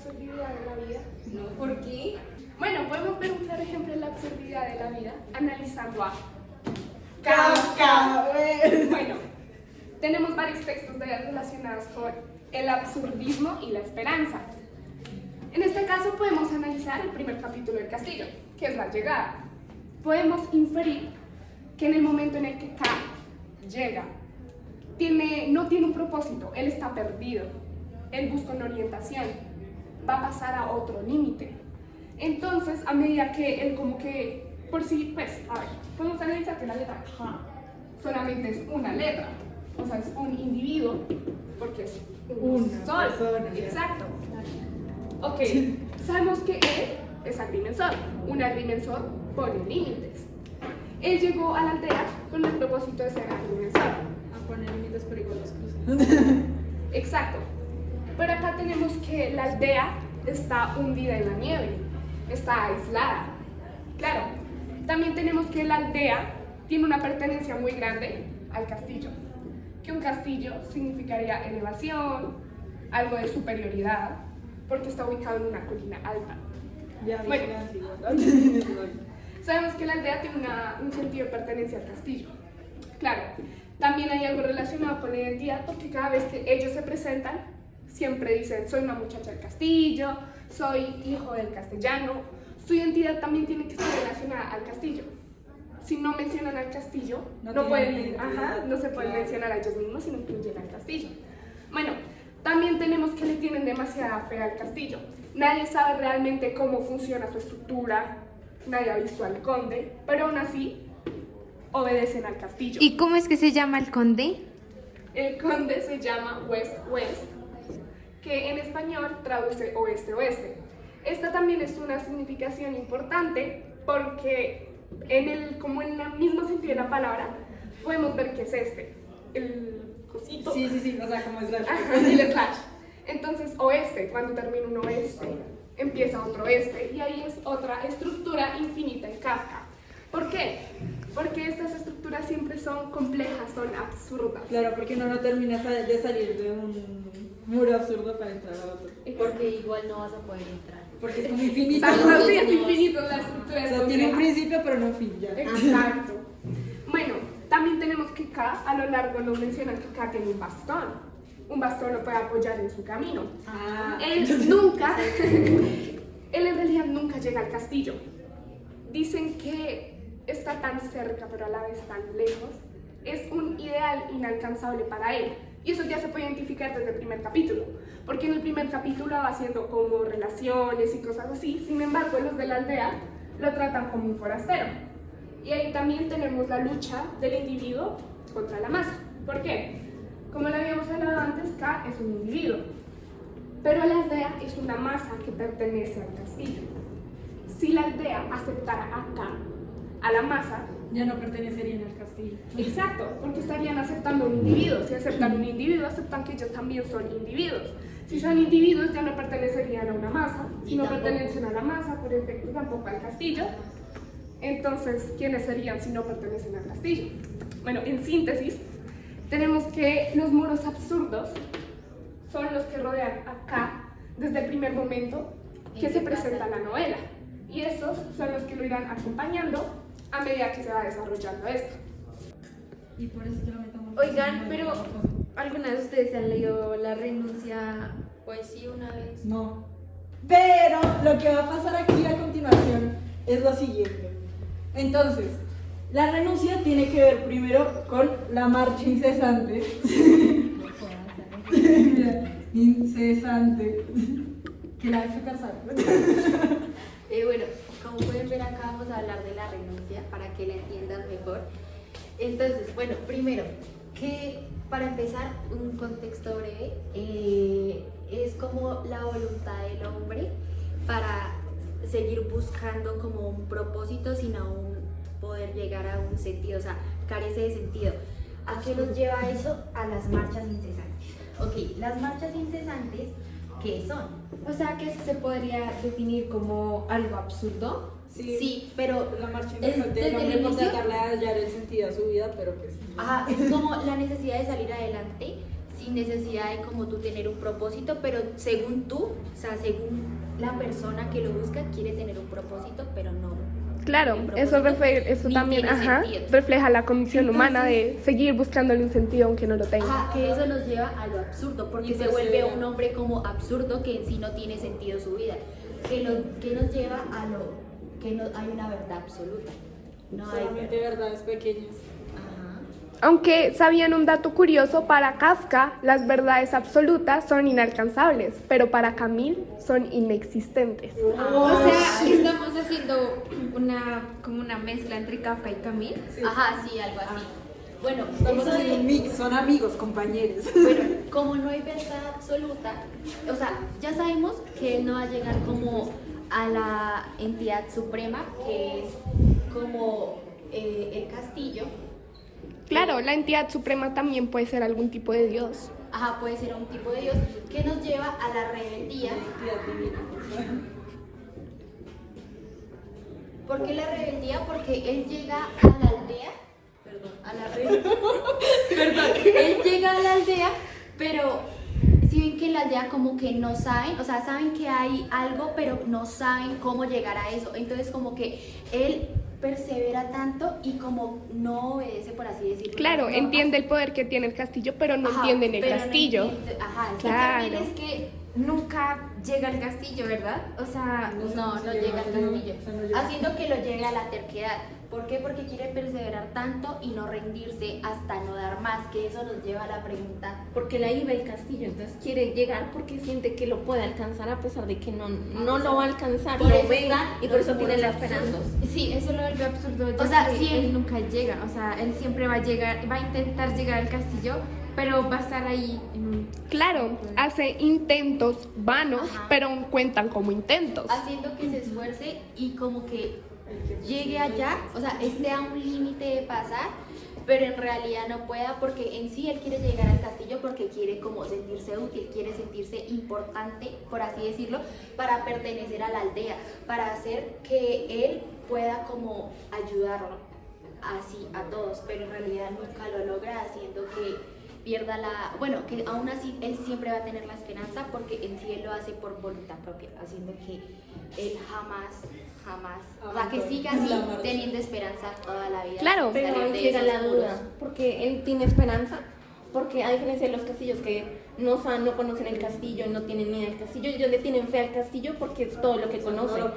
absurdidad de la vida. No. ¿Por qué? Bueno, podemos ver un claro ejemplo de la absurdidad de la vida analizando a Kafka. Bueno, tenemos varios textos relacionados con el absurdismo y la esperanza. En este caso podemos analizar el primer capítulo del Castillo, que es la llegada. Podemos inferir que en el momento en el que K llega, no tiene un propósito, él está perdido, él busca una orientación, va a pasar a otro límite. Entonces, a medida que él como que, por sí, pues, a ver, podemos analizar que la letra K solamente es una letra, o sea, es un individuo, porque es un sol. persona. Exacto. Ok, sabemos que él es agrimensor, un agrimensor pone límites. Él llegó a la aldea con el propósito de ser agrimensor. A poner límites pero igual los cruza. Exacto. Pero acá tenemos que la aldea está hundida en la nieve, está aislada. Claro, también tenemos que la aldea tiene una pertenencia muy grande al castillo, que un castillo significaría elevación, algo de superioridad, porque está ubicado en una colina alta. Ya, Bueno. bueno. Sabemos que la aldea tiene un sentido de pertenencia al castillo. Claro, también hay algo relacionado con la identidad, porque cada vez que ellos se presentan, siempre dicen, soy una muchacha del castillo, soy hijo del castellano. Su identidad también tiene que estar relacionada al castillo. Si no mencionan al castillo, no se pueden mencionar a ellos mismos, sino incluyen al castillo. Bueno, también tenemos que le tienen demasiada fe al castillo. Nadie sabe realmente cómo funciona su estructura, nadie ha visto al conde, pero aún así obedecen al castillo. ¿Y cómo es que se llama el conde? El conde se llama West West, que en español traduce oeste-oeste. Esta también es una significación importante porque como en el mismo sentido de la palabra, podemos ver que es el cosito. Sí, o sea, como slash. Ajá, el slash. Entonces, oeste, cuando termina un oeste, empieza otro oeste, y ahí es otra estructura infinita en Kafka. ¿Por qué? Porque estas estructuras siempre son complejas, son absurdas. Claro, porque uno no termina de salir de un muro absurdo para entrar a otro. Porque igual no vas a poder entrar. Porque es como infinito. Exacto, sí, es infinito, la estructura O es sea, compleja. tiene un principio pero no un fin, ya. Exacto. Bueno, también tenemos que K, a lo largo nos mencionan que K tiene un bastón. Un bastón lo puede apoyar en su camino. Él en realidad nunca llega al castillo. Dicen que está tan cerca pero a la vez tan lejos. Es un ideal inalcanzable para él. Y eso ya se puede identificar desde el primer capítulo. Porque en el primer capítulo va haciendo como relaciones y cosas así. Sin embargo, los de la aldea lo tratan como un forastero. Y ahí también tenemos la lucha del individuo contra la masa. ¿Por qué? Como lo habíamos hablado antes, K es un individuo, pero la aldea es una masa que pertenece al castillo. Si la aldea aceptara a K, a la masa, Ya no pertenecerían al castillo. exacto, porque estarían aceptando un individuo. Si aceptan un individuo, aceptan que ellos también son individuos. Si son individuos, ya no pertenecerían a una masa. Si no pertenecen a la masa, por efecto, tampoco al castillo. Entonces, ¿quiénes serían si no pertenecen al castillo? Bueno, en síntesis, tenemos que los muros absurdos son los que rodean a K desde el primer momento que se presenta la novela. Y estos son los que lo irán acompañando a medida que se va desarrollando esto. Y por eso yo lo metamos. Oigan, pero ¿alguna vez ustedes han leído La renuncia? Pues sí, una vez. No. Pero lo que va a pasar aquí a continuación es lo siguiente. Entonces, la renuncia tiene que ver primero con la marcha incesante. Incesante. Que la hace casar. Bueno, como pueden ver acá vamos a hablar de la renuncia para que la entiendan mejor. Entonces, bueno, primero, que para empezar, un contexto breve, es como la voluntad del hombre para seguir buscando como un propósito sin aún poder llegar a un sentido, o sea, carece de sentido. ¿A qué nos lleva eso? A las marchas incesantes. Ok, las marchas incesantes, ¿qué son? O sea, que se podría definir como algo absurdo. Sí, pero la marcha es incesante desde del el hombre por inicio. tratar de hallar el sentido a su vida, pero que sí. Ajá, es como la necesidad de salir adelante sin necesidad de como tú tener un propósito, pero según tú, o sea, según la persona que lo busca, quiere tener un propósito, pero no. Claro, tiene un eso, propósito, eso ni también tiene ajá, sentido. refleja la condición humana de seguir buscándole un sentido aunque no lo tenga. Ajá, que eso nos lleva a lo absurdo, porque Y se pues, vuelve un hombre como absurdo que en sí no tiene sentido su vida. Que nos lleva a lo que no hay una verdad absoluta. No hay Solamente verdades pequeñas. Ajá. Aunque sabían un dato curioso, para Kafka las verdades absolutas son inalcanzables, pero para Camille son inexistentes. O sea, estamos haciendo como una mezcla entre Kafka y Camille. Ajá, sí, algo así. Bueno, Estamos eso haciendo un de- mix, son amigos, compañeros. bueno, como no hay verdad absoluta, o sea, ya sabemos que él no va a llegar como a la entidad suprema, que es como el castillo. Claro, la entidad suprema también puede ser algún tipo de Dios. Ajá, puede ser un tipo de Dios que nos lleva a la rebeldía. ¿Por qué la rebeldía? Porque él llega a la aldea, perdón, a la perdón, él llega a la aldea, pero si ven que en la aldea como que no saben, o sea, saben que hay algo, pero no saben cómo llegar a eso. Entonces como que él persevera tanto y como no obedece, por así decirlo. Claro, las normas. entiende el poder que tiene el castillo, pero no Ajá, entienden el pero no castillo. entiende- ajá, Y Claro. también es que nunca llega al castillo, ¿verdad? O sea, No llega al castillo, haciendo que lo lleve a la terquedad. ¿Por qué? Porque quiere perseverar tanto y no rendirse hasta no dar más, que eso nos lleva a la pregunta. porque la iba el castillo, entonces quiere llegar porque siente que lo puede alcanzar a pesar de que no lo va a alcanzar, Por lo eso ve están y por los eso tiene la muros esperanza. Sí, eso lo vuelve absurdo. O sea, que sí, él nunca llega. O sea, él siempre va a llegar, va a intentar llegar al castillo, pero va a estar ahí en un... Claro, hace intentos vanos, Ajá. pero cuentan como intentos. Haciendo que se esfuerce y como que llegue allá, o sea, esté a un límite de pasar, pero en realidad no pueda porque en sí él quiere llegar al castillo porque quiere como sentirse útil, quiere sentirse importante, por así decirlo, para pertenecer a la aldea, para hacer que él pueda como ayudarlo así a todos, pero en realidad nunca lo logra, haciendo que pierda la, bueno, que aún así él siempre va a tener la esperanza porque en sí él lo hace por voluntad propia, haciendo que él jamás, o sea, que siga así teniendo esperanza toda la vida. Claro. sin Pero salir ahí de llega esos la muros. duda, porque él tiene esperanza, porque a diferencia de los castillos que no conocen el castillo, no tienen ni idea del castillo, ellos le tienen fe al castillo porque es todo lo que conocen. No lo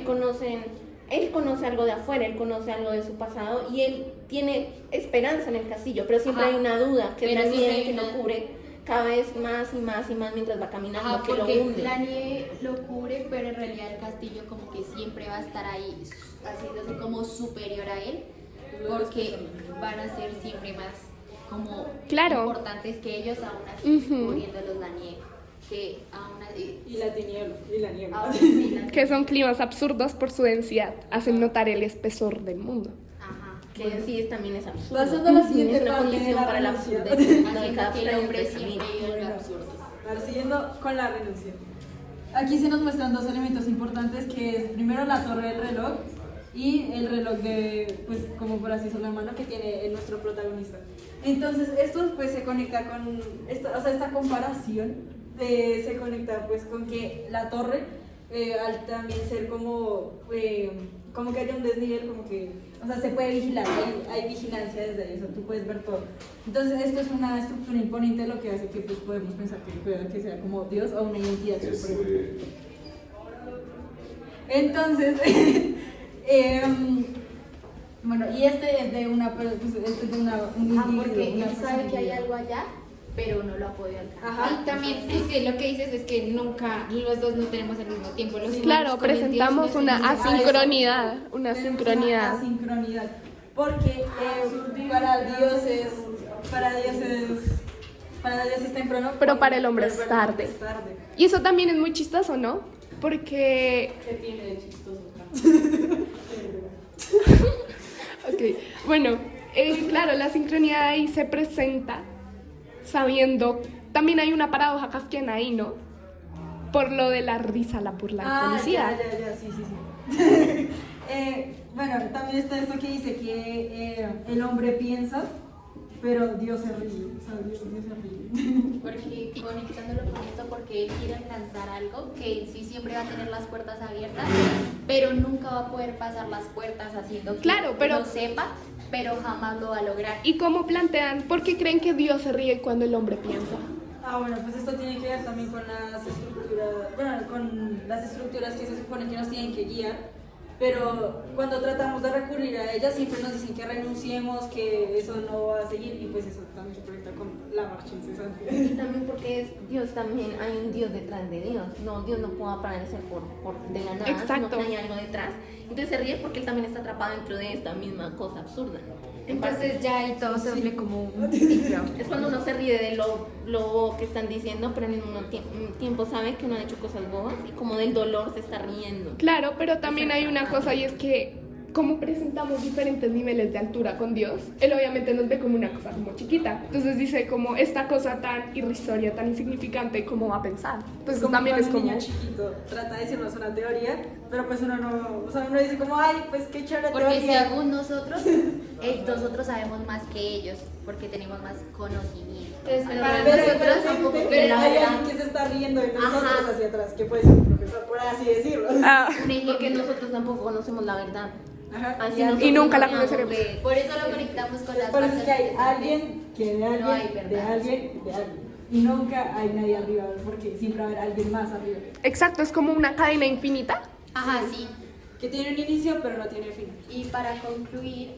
conocen. Él conoce algo de afuera, él conoce algo de su pasado y él tiene esperanza en el castillo, pero siempre Ajá. hay una duda, que es Pero la siempre nieve hay que una- lo cubre cada vez más y más y más mientras va caminando, Ajá, que lo porque hunde. la nieve lo cubre, pero en realidad el castillo como que siempre va a estar ahí haciéndose como superior a él, porque van a ser siempre más como Claro. importantes que ellos, aún así Ujú. cubriéndolos la nieve, que aún así... Y la tiniebla. Y la niebla. aún así la- Que son climas absurdos por su densidad, hacen notar el espesor del mundo. Ajá. Que en sí también es absurdo. Pasando a la siguiente es una parte de condición la para la renuncia. absurdez. Haciendo donde cada que el frente hombre camina. siempre vive en lo Bueno. absurdo. Ahora siguiendo con la renuncia. Aquí se nos muestran dos elementos importantes que es primero la torre del reloj y el reloj de, pues como por así decirlo, la mano que tiene nuestro protagonista. Entonces esto pues se conecta con, esta comparación se conecta pues con que la torre al también ser como que haya un desnivel, como que, o sea, se puede vigilar, hay vigilancia desde eso, tú puedes ver todo. Entonces esto es una estructura imponente, lo que hace que pues podemos pensar que pueda que sea como Dios o una entidad suprema. Entonces, bueno, y este es de un Ajá, individuo, porque una él sabe persona que hay individual. algo allá, pero no lo ha podido alcanzar. Ajá. Y también es que lo que dices es que nunca los dos no tenemos el mismo tiempo. Los humanos Claro, con el Dios presentamos no una tenemos- asincronidad, una Tenemos sincronidad. asincronidad. Porque para Dios es temprano. Pero para el hombre es pero tarde. es tarde. Y eso también es muy chistoso, ¿no? Porque, ¿Qué tiene de chistoso? ok, bueno, claro, la sincronía ahí se presenta sabiendo, también hay una paradoja kafkiana ahí, ¿no? Por lo de la risa, por la felicidad. Ya, sí. Bueno, también está esto que dice que el hombre piensa, pero Dios se ríe. O sea, Dios se ríe. porque conectándolo con esto, porque él quiere alcanzar algo que sí siempre va a tener las puertas abiertas, pero nunca va a poder pasar las puertas haciendo que Claro, pero- lo sepa, pero jamás lo va a lograr. ¿Y cómo plantean? ¿Por qué creen que Dios se ríe cuando el hombre piensa? Ah, bueno, pues esto tiene que ver también con las estructuras, bueno, con las estructuras que se supone que nos tienen que guiar, pero cuando tratamos de recurrir a ellas siempre nos dicen que renunciemos, que eso no va a seguir, y pues eso también se conecta con la marcha incesante. Y también porque es Dios también, hay un Dios detrás de Dios. No, Dios no puede aparecer por de la nada, Exacto. sino que hay algo detrás. Entonces se ríe porque él también está atrapado dentro de esta misma cosa absurda. Entonces ya ahí todo se vuelve como un ciclo. Es cuando uno se ríe de lo que están diciendo, pero al mismo tiempo sabe que uno ha hecho cosas bobas y como del dolor se está riendo. Claro, pero también hay una cosa y es que como presentamos diferentes niveles de altura con Dios, Él obviamente nos ve como una cosa como chiquita. Entonces dice como esta cosa tan irrisoria, tan insignificante, ¿cómo va a pensar? Entonces Como también es cuando un como... niño chiquito trata de decirnos una teoría, pero pues uno no, o sea, uno dice como, ay, pues qué chévere Porque teoría. según nosotros, nosotros sabemos más que ellos, porque tenemos más conocimiento. Entonces, Pero para Pero nosotros igualmente tampoco, hay pero la alguien verdad, que se está riendo de nosotros Ajá. hacia atrás, que puede ser un profesor, por así decirlo. Ah, Un ejemplo. Porque nosotros tampoco conocemos la verdad. Ajá. Así Y nosotros nunca la hablamos conoceremos. de- Por eso lo conectamos con las por eso es que hay marchas alguien que de alguien, No hay de verdad. alguien, de alguien. Y nunca hay nadie arriba, porque siempre va a haber alguien más arriba. exacto, es como una cadena infinita. Ajá, sí. Que tiene un inicio, pero no tiene fin. Y para concluir,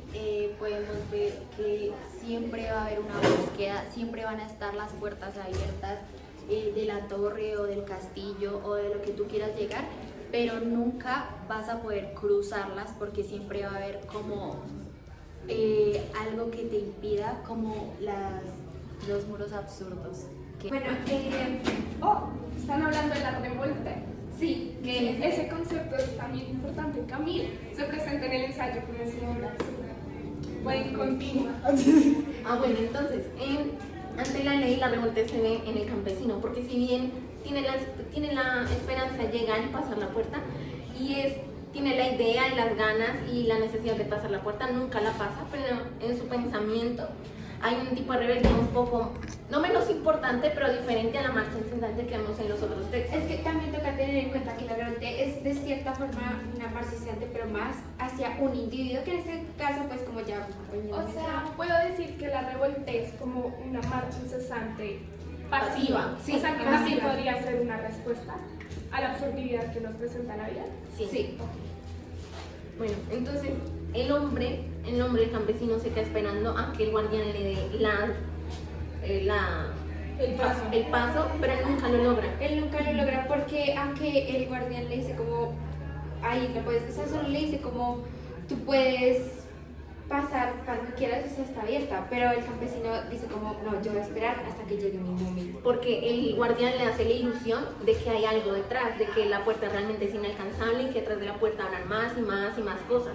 podemos ver que siempre va a haber una búsqueda, siempre van a estar las puertas abiertas de la torre o del castillo o de lo que tú quieras llegar, pero nunca vas a poder cruzarlas porque siempre va a haber como algo que te impida, como los muros absurdos. bueno, Oh, están hablando de la revuelta. sí, Que ese concepto es también importante. Camille se presenta en el ensayo con el señor Blackstone. Pueden continuar. Ah, bueno, entonces, ante la ley la revolta se ve en el campesino, porque si bien tiene la esperanza de llegar y pasar la puerta, tiene la idea y las ganas y la necesidad de pasar la puerta, nunca la pasa, pero en su pensamiento hay un tipo de rebeldía un poco, no menos importante, pero diferente a la marcha incesante que vemos en los otros textos. es que también toca tener en cuenta que la revolta es de cierta forma una marcha incesante, pero más hacia un individuo, que en este caso, pues como ya O sea, puedo decir que la revuelta es como una marcha incesante pasiva. Sí, O sea, que también pasiva. podría ser una respuesta a la absurdidad que nos presenta la vida. Sí. Bueno, entonces el hombre, el campesino se queda esperando a que el guardián le dé el paso, pero nunca lo logra. Él nunca lo logra porque aunque el guardián le dice como, ahí lo puedes, o sea, solo le dice como, tú puedes pasar cuando quieras, o sea, está abierta, pero el campesino dice como, no, yo voy a esperar hasta que llegue mi momento. Porque el guardián le hace la ilusión de que hay algo detrás, de que la puerta realmente es inalcanzable y que detrás de la puerta habrán más y más y más cosas.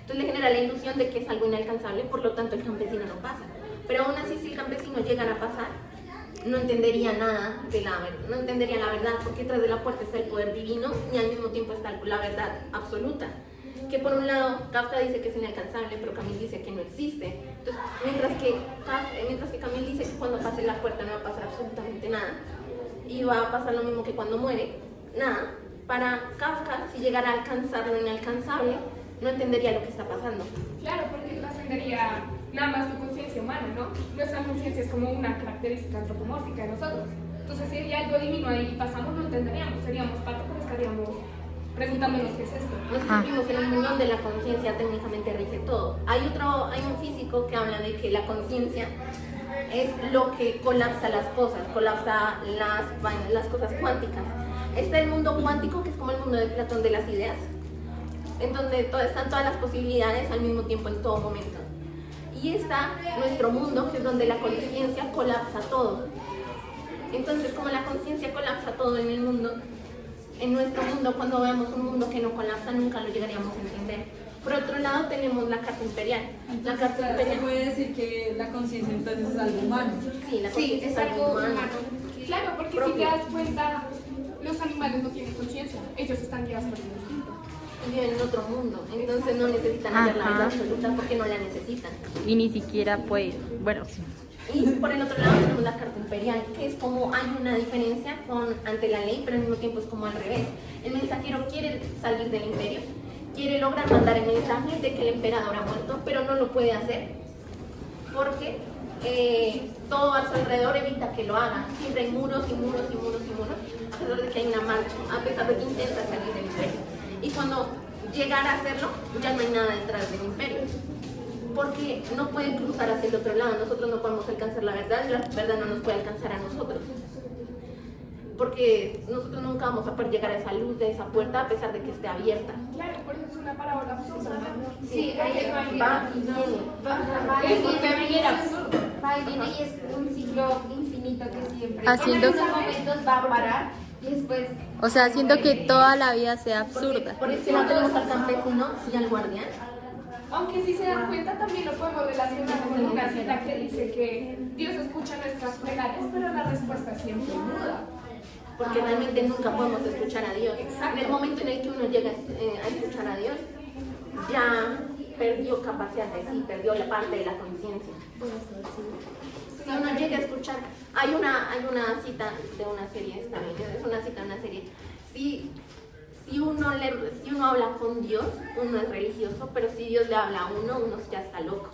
Entonces le genera la ilusión de que es algo inalcanzable, por lo tanto el campesino no pasa. Pero aún así, si el campesino llegara a pasar, no entendería nada no entendería la verdad, porque detrás de la puerta está el poder divino y al mismo tiempo está la verdad absoluta. Que por un lado Kafka dice que es inalcanzable, pero Camille dice que no existe. Entonces, mientras que Camille dice que cuando pase la puerta no va a pasar absolutamente nada, y va a pasar lo mismo que cuando muere, nada, para Kafka, si llegara a alcanzar lo inalcanzable, no entendería lo que está pasando. Claro, porque trascendería nada más tu conciencia humana, ¿no? Nuestra conciencia es como una característica antropomórfica de nosotros. Entonces, si hay algo divino ahí y pasamos, no entenderíamos, seríamos parte, pero estaríamos preguntándonos qué es esto. Nos vivimos en un mundo donde la conciencia técnicamente rige todo. Hay un físico que habla de que la conciencia es lo que colapsa las cosas, colapsa las cosas cuánticas. Está el mundo cuántico, que es como el mundo de Platón de las ideas, en donde están todas las posibilidades al mismo tiempo en todo momento. Y está nuestro mundo, que es donde la conciencia colapsa todo. Entonces, como la conciencia colapsa todo en el mundo, en nuestro mundo, cuando veamos un mundo que no colapsa, nunca lo llegaríamos a entender. Por otro lado, tenemos la carta imperial. La carta Se imperial. puede decir que la conciencia entonces es algo humano. Sí, la Sí, conciencia es algo humano. Claro, porque si Propio. te das cuenta, los animales no tienen conciencia, ellos están guiados por el instinto. Viven en otro mundo, entonces no necesitan hallar la verdad absoluta porque no la necesitan. Y ni siquiera pues, bueno, Y por el otro lado tenemos la Carta Imperial, que es como hay una diferencia ante la ley, pero al mismo tiempo es como al revés. El mensajero quiere salir del imperio, quiere lograr mandar el mensaje de que el emperador ha muerto, pero no lo puede hacer porque todo a su alrededor evita que lo haga. Siempre hay muros y muros y muros y muros, a pesar de que hay una marcha, a pesar de que intenta salir del imperio. Y cuando llegara a hacerlo, ya no hay nada detrás del imperio, porque no puede cruzar hacia el otro lado. Nosotros no podemos alcanzar la verdad y la verdad no nos puede alcanzar a nosotros, porque nosotros nunca vamos a poder llegar a esa luz de esa puerta a pesar de que esté abierta. Claro, por eso es una parábola absurda, ¿no? Sí, ahí Va y viene. va y viene y es un ciclo infinito que siempre Haciendo- en algunos momentos va a parar y después O sea, haciendo que toda la vida sea absurda. Por eso no tenemos al campesino y al guardián. Aunque si se dan cuenta también lo podemos relacionar con una cita que dice que Dios escucha nuestras plegarias, pero la respuesta es siempre muda. Porque realmente nunca podemos escuchar a Dios. Exacto. En el momento en el que uno llega a escuchar a Dios, ya perdió capacidad de sí, perdió la parte de la conciencia. Si uno llega a escuchar, hay una cita de una serie, está bien, es una cita de una serie. Si uno habla con Dios, uno es religioso, pero si Dios le habla a uno ya está loco.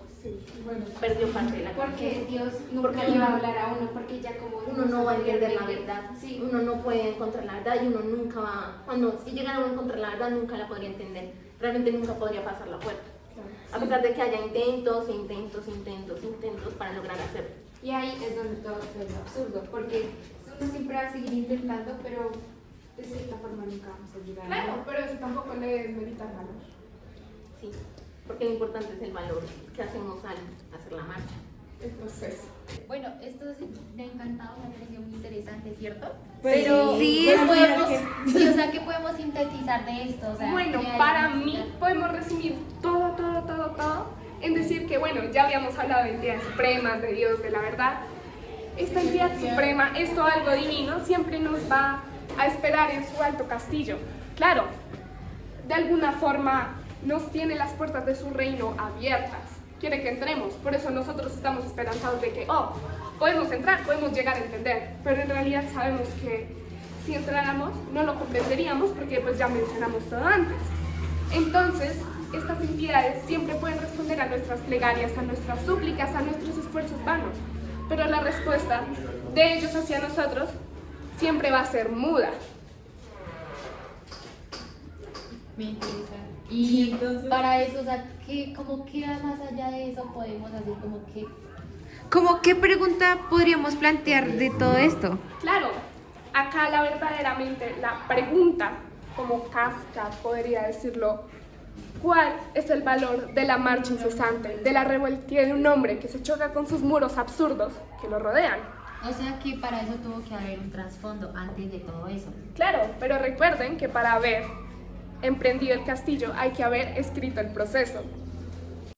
Perdió parte de la porque conciencia. Dios nunca le va a hablar a uno porque ya como Uno no va a entender la verdad, Sí. uno no puede encontrar la verdad y uno nunca va, si llegara a encontrar la verdad nunca la podría entender, realmente nunca podría pasar la puerta, a pesar de que haya intentos para lograr hacerlo. Y ahí es donde todo es absurdo, porque uno siempre va a seguir intentando, pero de cierta forma nunca vamos a llegar a Claro, nada. pero eso tampoco le desmerita el valor. Sí, porque lo importante es el valor que hacemos al hacer la marcha. El proceso. Bueno, esto sí me ha encantado, me ha parecido muy interesante, ¿cierto? Pues Pero sí, ¿qué pero podemos, mira sí, o sea, ¿qué podemos sintetizar de esto? O sea, Bueno, ¿qué hay? para mí podemos resumir todo en decir que, bueno, ya habíamos hablado de entidades supremas, de Dios, de la verdad. Esta entidad suprema, esto algo divino, siempre nos va a esperar en su alto castillo. Claro, de alguna forma nos tiene las puertas de su reino abiertas. Quiere que entremos, por eso nosotros estamos esperanzados de que, podemos entrar, podemos llegar a entender, pero en realidad sabemos que si entráramos no lo comprenderíamos porque pues ya mencionamos todo antes. Entonces, estas entidades siempre pueden responder a nuestras plegarias, a nuestras súplicas, a nuestros esfuerzos vanos, pero la respuesta de ellos hacia nosotros siempre va a ser muda. Me interesa. Y Y entonces- para eso, o sea, ¿qué más allá de eso podemos hacer? ¿Cómo qué pregunta podríamos plantear de todo esto? Claro, acá verdaderamente la pregunta, como Kafka podría decirlo, ¿cuál es el valor de la marcha incesante, de la revoltía de un hombre que se choca con sus muros absurdos que lo rodean? O sea que para eso tuvo que haber un trasfondo antes de todo eso. Claro, pero recuerden que para haber emprendido el castillo hay que haber escrito el proceso.